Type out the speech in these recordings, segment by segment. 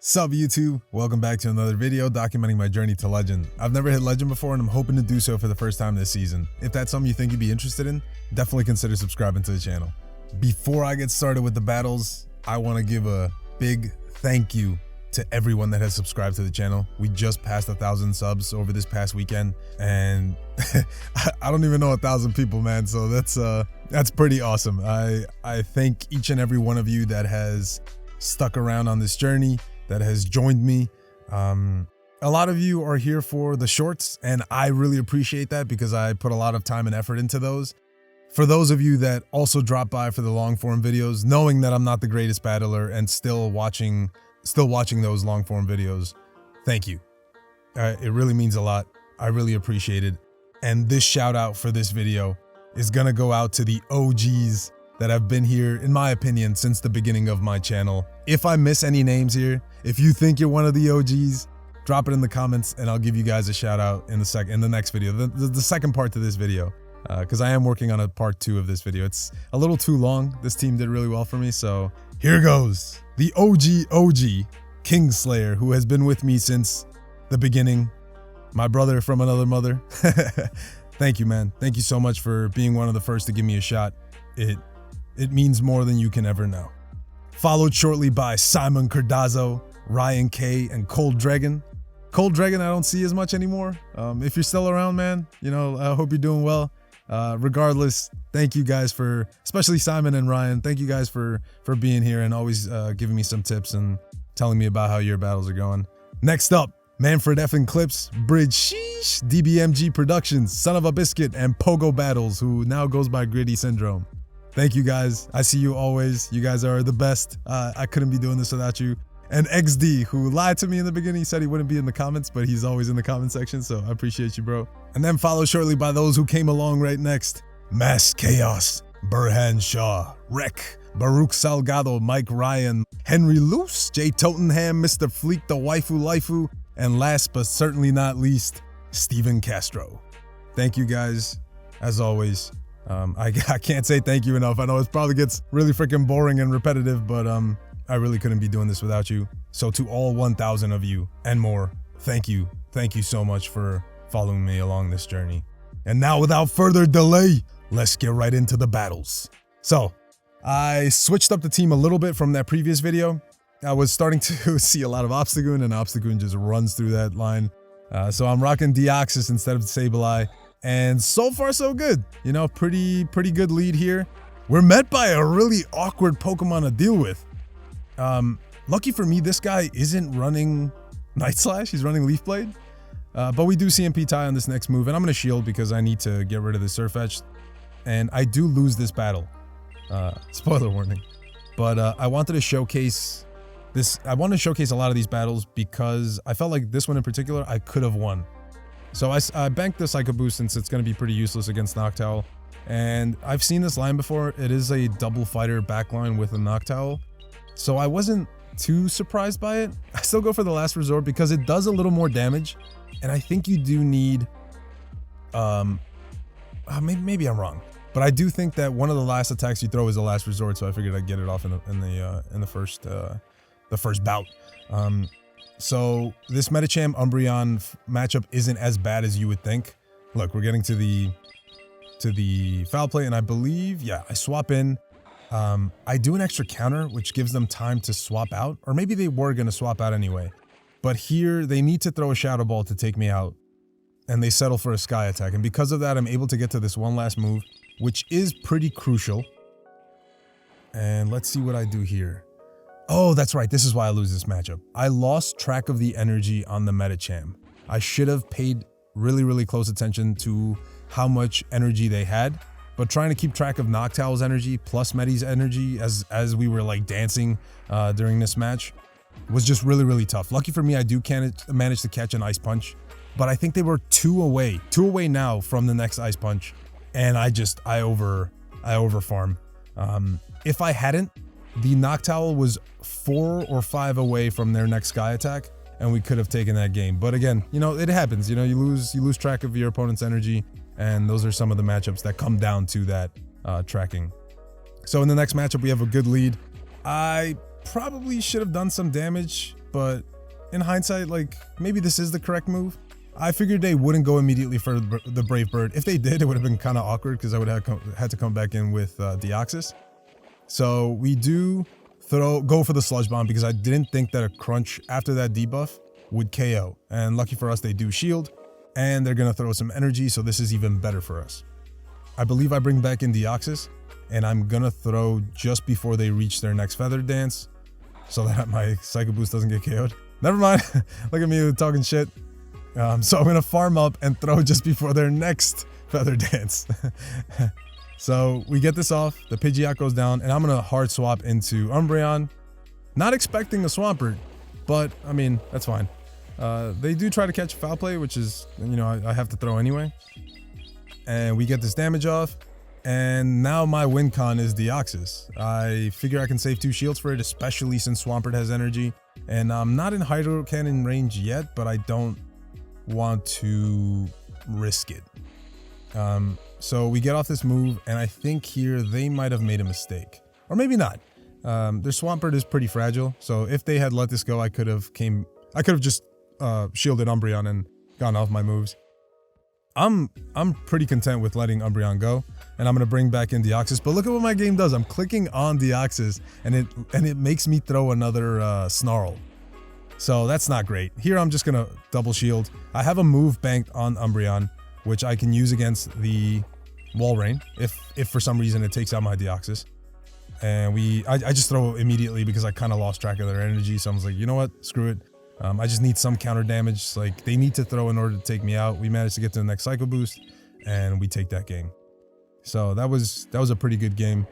Sup YouTube, welcome back to another video documenting my journey to Legend. I've never hit Legend before and I'm hoping to do so for the first time this season. If that's something you think you'd be interested in, definitely consider subscribing to the channel. Before I get started with the battles, I want to give a big thank you to everyone that has subscribed to the channel. We just passed 1,000 subs over this past weekend and I don't even know 1,000 people, man, so that's pretty awesome. I thank each and every one of you that has stuck around on this journey, that has joined me. A lot of you are here for the shorts and I really appreciate that because I put a lot of time and effort into those. For those of you that also drop by for the long form videos, knowing that I'm not the greatest battler and still watching those long form videos, thank you. It really means a lot. I really appreciate it. And this shout out for this video is gonna go out to the OGs that have been here, in my opinion, since the beginning of my channel. If I miss any names here, if you think you're one of the OGs, drop it in the comments and I'll give you guys a shout out in the next video, the second part to this video, because I am working on a part 2 of this video. It's a little too long. This team did really well for me, so here goes. The OG Kingslayer, who has been with me since the beginning, my brother from another mother. Thank you, man. Thank you so much for being one of the first to give me a shot. It means more than you can ever know. Followed shortly by Simon Cardazzo, Ryan K, and Cold Dragon. Cold Dragon, I don't see as much anymore. If you're still around, man, you know, I hope you're doing well. Regardless, thank you guys for, especially Simon and Ryan, thank you guys for being here and always giving me some tips and telling me about how your battles are going. Next up, Manfred F. Clips, Bridge Sheesh, DBMG Productions, Son of a Biscuit, and Pogo Battles, who now goes by Gritty Syndrome. Thank you guys. I see you always. You guys are the best. I couldn't be doing this without you. And XD, who lied to me in the beginning, said he wouldn't be in the comments, but he's always in the comment section, so I appreciate you, bro. And then followed shortly by those who came along right next. Mass Chaos, Burhan Shah, Rek, Baruch Salgado, Mike Ryan, Henry Luce, Jay Tottenham, Mr. Fleek, the Waifu Lifu, and last but certainly not least, Steven Castro. Thank you guys, as always. I can't say thank you enough. I know it probably gets really freaking boring and repetitive, but I really couldn't be doing this without you. So to all 1,000 of you and more, thank you. Thank you so much for following me along this journey. And now without further delay, let's get right into the battles. So I switched up the team a little bit from that previous video. I was starting to see a lot of Obstagoon and Obstagoon just runs through that line. So I'm rocking Deoxys instead of Sableye. And so far so good, you know, pretty good lead here. We're met by a really awkward Pokemon to deal with. Lucky for me, this guy isn't running Night Slash, he's running Leaf Blade. But we do CMP tie on this next move, and I'm gonna shield because I need to get rid of the Surf Edge. And I do lose this battle. Spoiler warning. But I wanted to showcase this. I wanted to showcase a lot of these battles because I felt like this one in particular, I could have won. So I banked the Psycho Boost since it's going to be pretty useless against Noctowl. And I've seen this line before. It is a double fighter backline with a Noctowl. So I wasn't too surprised by it. I still go for the last resort because it does a little more damage. And I think you do need... maybe I'm wrong. But I do think that one of the last attacks you throw is the last resort. So I figured I'd get it off in the first bout. So this Medicham Umbreon matchup isn't as bad as you would think. Look, we're getting to the foul play, and I believe, yeah, I swap in. I do an extra counter, which gives them time to swap out, or maybe they were going to swap out anyway. But here, they need to throw a Shadow Ball to take me out, and they settle for a Sky Attack. And because of that, I'm able to get to this one last move, which is pretty crucial. And let's see what I do here. Oh, that's right. This is why I lose this matchup. I lost track of the energy on the Medicham. I should have paid really close attention to how much energy they had, but trying to keep track of Noctowl's energy plus Medi's energy as we were like dancing during this match was just really tough. Lucky for me, I do manage to catch an Ice Punch, but I think they were two away now from the next Ice Punch, and I over farm. If I hadn't, the Noctowl was 4 or 5 away from their next Sky Attack, and we could have taken that game. But again, you know, it happens. You know, you lose track of your opponent's energy, and those are some of the matchups that come down to that tracking. So in the next matchup, we have a good lead. I probably should have done some damage but in hindsight, like, maybe this is the correct move. I figured they wouldn't go immediately for the Brave Bird. If they did, it would have been kind of awkward because I would have had to come back in with Deoxys. So we do go for the Sludge Bomb because I didn't think that a Crunch after that debuff would KO. And lucky for us, they do shield, and they're going to throw some energy, so this is even better for us. I believe I bring back in Deoxys, and I'm going to throw just before they reach their next Feather Dance so that my Psycho Boost doesn't get KO'd. Never mind. Look at me talking shit. So I'm going to farm up and throw just before their next Feather Dance. So we get this off, the Pidgeot goes down, and I'm going to hard swap into Umbreon. Not expecting a Swampert, but I mean, that's fine. They do try to catch Foul Play, which is, you know, I have to throw anyway. And we get this damage off, and now my win con is Deoxys. I figure I can save 2 shields for it, especially since Swampert has energy. And I'm not in Hydro Cannon range yet, but I don't want to risk it. So we get off this move, and I think here they might have made a mistake. Or maybe not. Their Swampert is pretty fragile, so if they had let this go, I could have just shielded Umbreon and gone off my moves. I'm pretty content with letting Umbreon go, and I'm gonna bring back in Deoxys. But look at what my game does. I'm clicking on Deoxys, and it makes me throw another Snarl. So that's not great. Here I'm just gonna double shield. I have a move banked on Umbreon, which I can use against the Wall Rain if for some reason it takes out my Deoxys. And I just throw immediately because I kind of lost track of their energy. So I was like, you know what, screw it. I just need some counter damage. Like, they need to throw in order to take me out. We managed to get to the next Psycho Boost, and we take that game. So that was a pretty good game.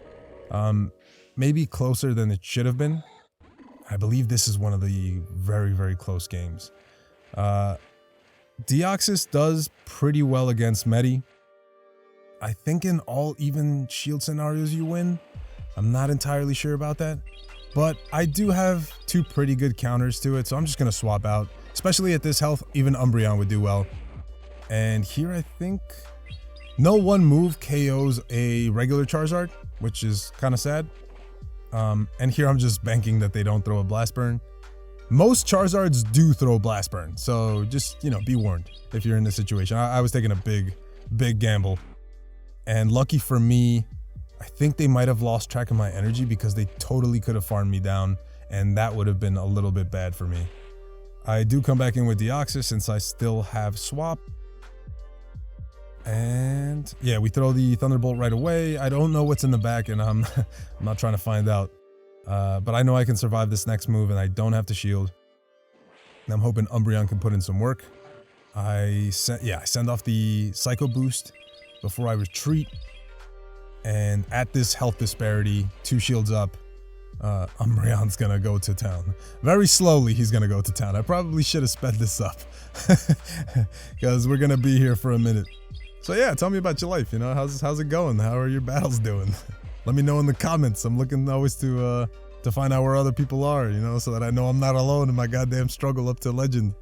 Maybe closer than it should have been. I believe this is one of the very, very close games. Deoxys does pretty well against Medi. I think in all even shield scenarios you win. I'm not entirely sure about that. But I do have 2 pretty good counters to it, so I'm just going to swap out. Especially at this health, even Umbreon would do well. And here I think no one move KOs a regular Charizard, which is kind of sad. And here I'm just banking that they don't throw a Blast Burn. Most Charizards do throw Blast Burn, so just, you know, be warned if you're in this situation. I was taking a big gamble. And lucky for me, I think they might have lost track of my energy because they totally could have farmed me down, and that would have been a little bit bad for me. I do come back in with Deoxys since I still have swap. And yeah, we throw the Thunderbolt right away. I don't know what's in the back, and I'm not trying to find out. But I know I can survive this next move, and I don't have to shield. And I'm hoping Umbreon can put in some work. I send off the Psycho Boost before I retreat. And at this health disparity, 2 shields up, Umbreon's gonna go to town. Very slowly, he's gonna go to town. I probably should have sped this up because we're gonna be here for a minute. So yeah, tell me about your life. You know, how's it going? How are your battles doing? Let me know in the comments. I'm looking always to find out where other people are, you know, so that I know I'm not alone in my goddamn struggle up to legend.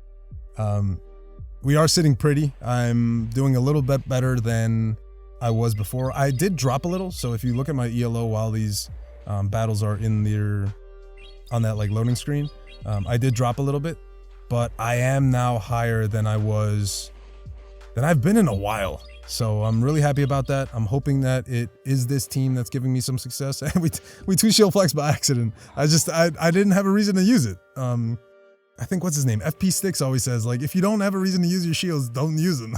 We are sitting pretty. I'm doing a little bit better than I was before. I did drop a little, so if you look at my ELO while these battles are in there on that like loading screen, I did drop a little bit, but I am now higher than I've been in a while. So I'm really happy about that. I'm hoping that it is this team that's giving me some success. And we 2 shield flex by accident. I didn't have a reason to use it. I think what's his name? FP Sticks always says, like, if you don't have a reason to use your shields, don't use them.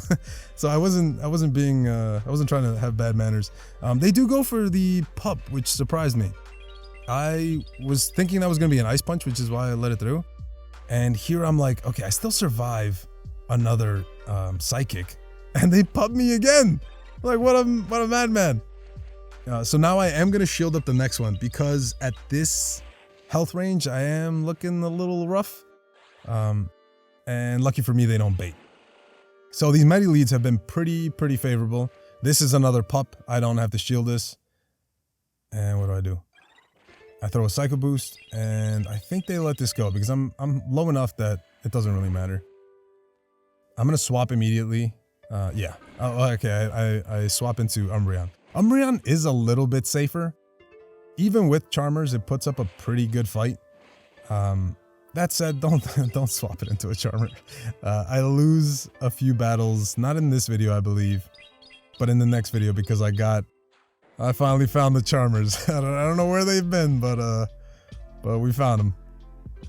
So I wasn't trying to have bad manners. They do go for the pup, which surprised me. I was thinking that was gonna be an Ice Punch, which is why I let it through. And here I'm like, okay, I still survive another Psychic, and they pup me again. Like, what a madman. So now I am gonna shield up the next one because at this health range, I am looking a little rough. And lucky for me, they don't bait. So these Medi leads have been pretty favorable. This is another pup. I don't have to shield this. And what do? I throw a Psycho Boost, and I think they let this go because I'm low enough that it doesn't really matter. I'm gonna swap immediately. Yeah. Oh, okay. I swap into Umbreon. Umbreon is a little bit safer. Even with Charmers, it puts up a pretty good fight. That said, don't swap it into a Charmer. I lose a few battles, not in this video, I believe, but in the next video, because I finally found the Charmers. I don't know where they've been, but we found them.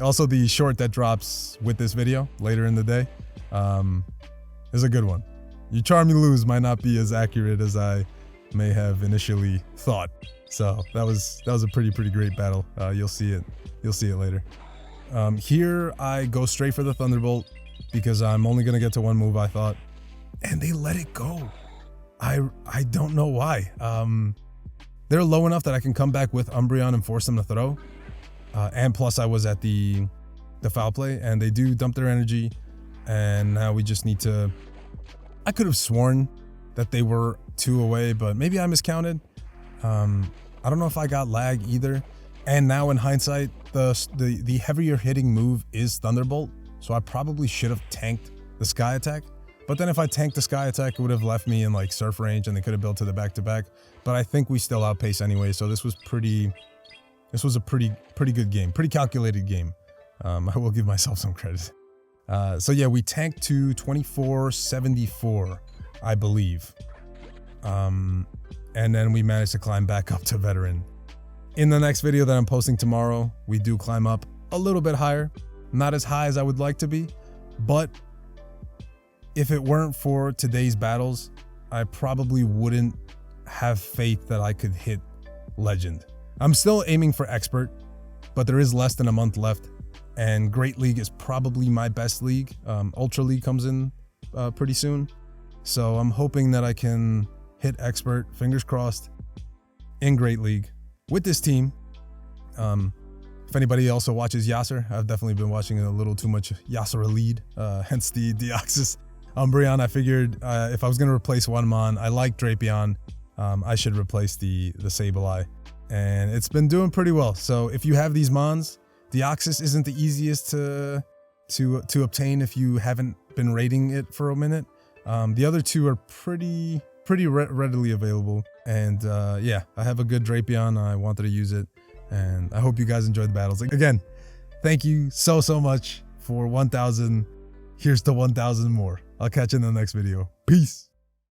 Also, the short that drops with this video later in the day is a good one. You charm, you lose might not be as accurate as I may have initially thought. So that was a pretty great battle. You'll see it later. Here I go straight for the Thunderbolt because I'm only gonna get to one move, I thought, and they let it go. I don't know why. They're low enough that I can come back with Umbreon and force them to throw. And plus I was at the foul play, and they do dump their energy, and now we just need to... I could have sworn that they were 2 away, but maybe I miscounted. I don't know if I got lag either. And now in hindsight, the heavier hitting move is Thunderbolt, so I probably should have tanked the Sky Attack. But then if I tanked the Sky Attack, it would have left me in like Surf range, and they could have built to the back-to-back. But I think we still outpace anyway, so this was a pretty good game, pretty calculated game. I will give myself some credit. So yeah, we tanked to 2474, I believe. And then we managed to climb back up to Veteran. In the next video that I'm posting tomorrow, we do climb up a little bit higher. Not as high as I would like to be, but if it weren't for today's battles, I probably wouldn't have faith that I could hit Legend. I'm still aiming for Expert, but there is less than a month left, and Great League is probably my best league. Ultra League comes in pretty soon, so I'm hoping that I can hit Expert, fingers crossed, in Great League with this team. If anybody also watches Yasser, I've definitely been watching a little too much Yasser lead, hence the Deoxys Umbreon. I figured if I was going to replace one Mon, I like Drapion, I should replace the Sableye. And it's been doing pretty well. So if you have these Mons, Deoxys isn't the easiest to obtain if you haven't been raiding it for a minute. The other two are pretty readily available. And yeah, I have a good Drapion. I wanted to use it, and I hope you guys enjoyed the battles. Again, thank you so much for 1,000. Here's to 1,000 more. I'll catch you in the next video. Peace.